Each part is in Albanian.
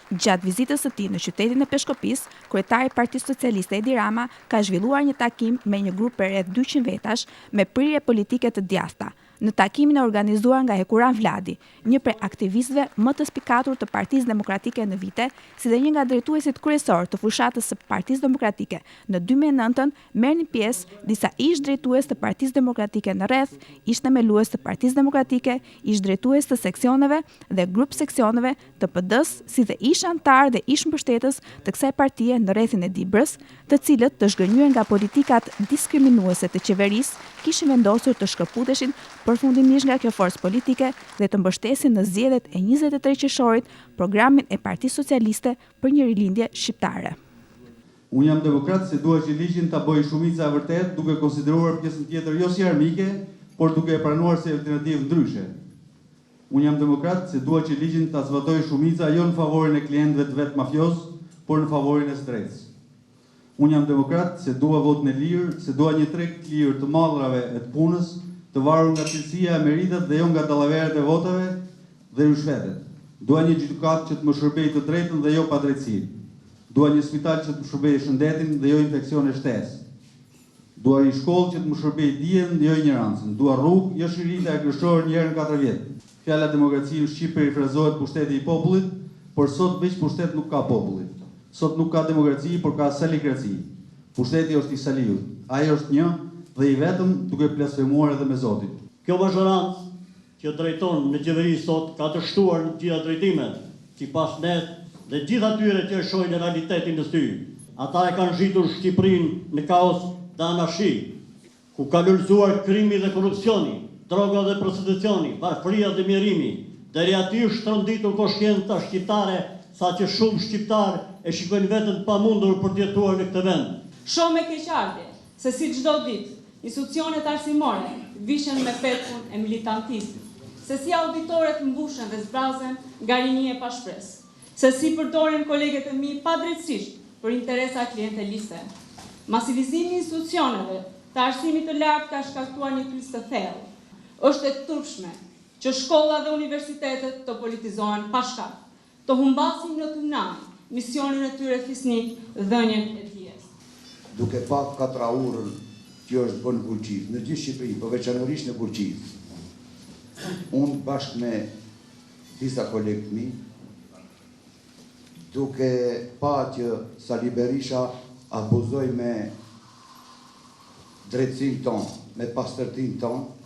Gjatë vizitës së tij në qytetin e Peshkopis, kryetari i Partisë Socialiste Edi Rama ka zhvilluar një takim me një grup rreth 200 vetash me prirje politike të djathta. Në takimin e organizuar nga Hekuran Vladi, një prej aktivistëve më të spikatur të Partisë Demokratike në vite, si dhe një nga drejtuesit kryesor të fushatës së Partisë Demokratike në 2009-ën, merrnin pjesë disa ish drejtues të Partisë Demokratike në rreth, ish themelues të Partisë Demokratike, ish drejtues të seksioneve dhe grup seksioneve të PD-s, si dhe ish antar dhe ish mbështetës të kësaj partie në rrethin e Dibrës, të cilët të zhgënjur nga politikat diskriminuese të qeverisë, kishin vendosur të shkëputeshin përfundimisht nga kjo forcë politike dhe të mbështesin në zgjedhjet e 23 qershorit programin e Partisë Socialiste për një rilindje shqiptare. Unë jam demokrat se dua që ligjin ta bëjë shumica e vërtet, duke konsideruar pjesën tjetër jo si armike, por duke e pranuar si alternativë ndryshe. Unë jam demokrat se dua që ligjin ta zbatojë shumica jo në favorin e klientëve të vet mafios, por në favorin e së drejtës. Unë jam demokrat se dua votën e lirë, se dua një treg të lirë të mallrave e të punës, të varur nga cilësia e meritat dhe jo nga dallaveret e votave dhe rishvetet. Dua një gjykat që të më shërbejë të drejtën dhe jo padrejtësi. Dua një spital që të më shërbejë shëndetin dhe jo infeksione shtesë. Dua një shkollë që të më shërbejë dijen dhe jo ignorancën. Dua rrugë, jo shirita e grëshorë një herë në 4 vjet. Fjala demokraci në Shqipëri perifrazohet pushteti i popullit, por sot veç pushtet nuk ka populli. Sot nuk ka demokraci, por ka salikraci. Pushteti është i Saliut. Ai është një dhe i vetëm duke blasfemuar edhe me Zotin. Kjo mazhorancë që drejton në qeveri sot ka të shtuar në gjitha drejtimet, sipas ne dhe gjitha atyre që e shohin realitetin në sy. Ata e kanë zhitur Shqipërinë në kaos dhe anarshi, ku ka lullzuar krimi dhe korrupsioni, droga dhe prostitucioni, varfëria dhe mjerimi, deri aty shtrënditur koshjenta shqiptare, sa që shumë shqiptarë e shikojnë veten pamundur për të jetuar në këtë vend. Shumë me keqardhje se si çdo ditë institucionet arsimore vishen me pepun e militantistit, se si auditorët mbushen dhe zbrazen nga rinie pa shpresë, se si përdoren kolegët e mi padrejtësisht për interesa klienteliste. Masivizimi i institucioneve të arsimit të lartë ka shkaktuar një krizë të thellë. Është e turpshme që shkolla dhe universitetet të politizohen pa shkak, të humbasin në tunam misionin e tyre fisnik, dhënien e dijes. Duke pa katraurën që është bënë Gurqiz, në gjithë Shqipëri, për veçanërisht në Gurqiz, unë bashkë me disa kolegë mi, duke pa që Sali Berisha abuzoj me drejtësin tonë, me pastërtin tonë,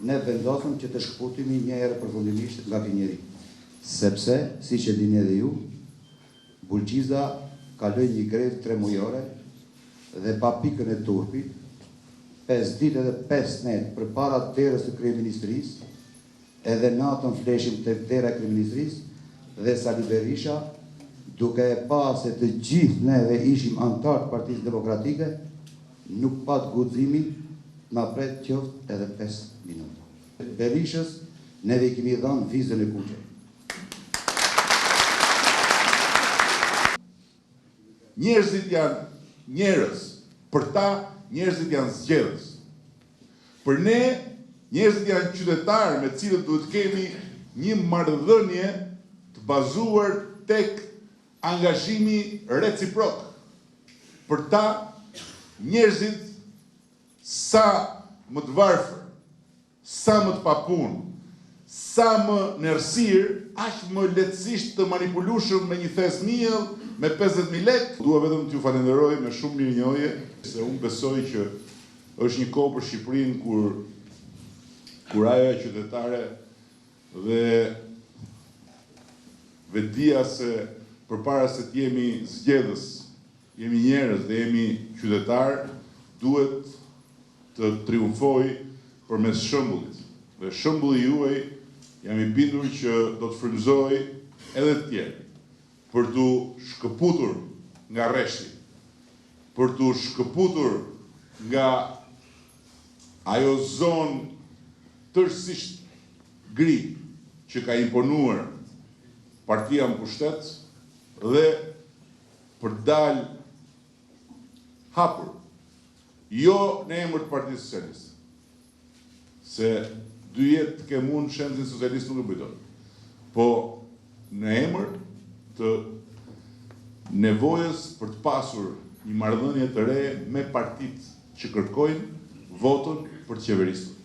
ne vendosëm që të shkëputimi një herë përfundimisht nga ky njeri. Sepse, si që dini edhe ju, Gurqiza kaloi një grevë 3 mujore dhe pa pikën e turpit, 5 ditë dhe 5 net për para terës të kryeministrisë, edhe natën fleshim të tera e kryeministrisë dhe Sali Berisha, duke e pa se të gjithë neve ishim antar të Partisë Demokratike, nuk pat guximin na pret qoftë edhe 5 minuta. Berishës neve i kemi dhënë vizën e kuqe. Njerëzit janë njerëz, për ta njerëzit janë zgjedhës. Për ne, njerëzit janë qytetarë me cilët duhet kemi një marrëdhënie të bazuar tek angazhimi reciprok. Për ta, njerëzit sa më të varfër, sa më të papun, sa më në errësirë, aq më lehtësisht të manipulueshëm me një thes miell, me 50.000 lekë. Dua vetëm t'ju falenderoj me shumë mirënjohje, se unë besoj që është një kohë për Shqipërinë kur ajo e qytetare dhe vetia se përpara se të jemi zgjedhës, jemi njerëz dhe jemi qytetar, duhet të triumfoj përmes shembullit. Dhe shembulli juaj jam i bindur që do të frymëzoj edhe të tjerë për t'u shkëputur nga rreshti, për t'u shkëputur nga ajo zonë tërësisht gri që ka imponuar partia në pushtet dhe për dalë hapur, jo në emër të Partisë Socialiste, se dy jetë të kemun shenzin socialist nuk e bëjton, po në emër të nevojës për të pasur një marrëdhënie të re me partitë që kërkojnë votën për të qeverisur.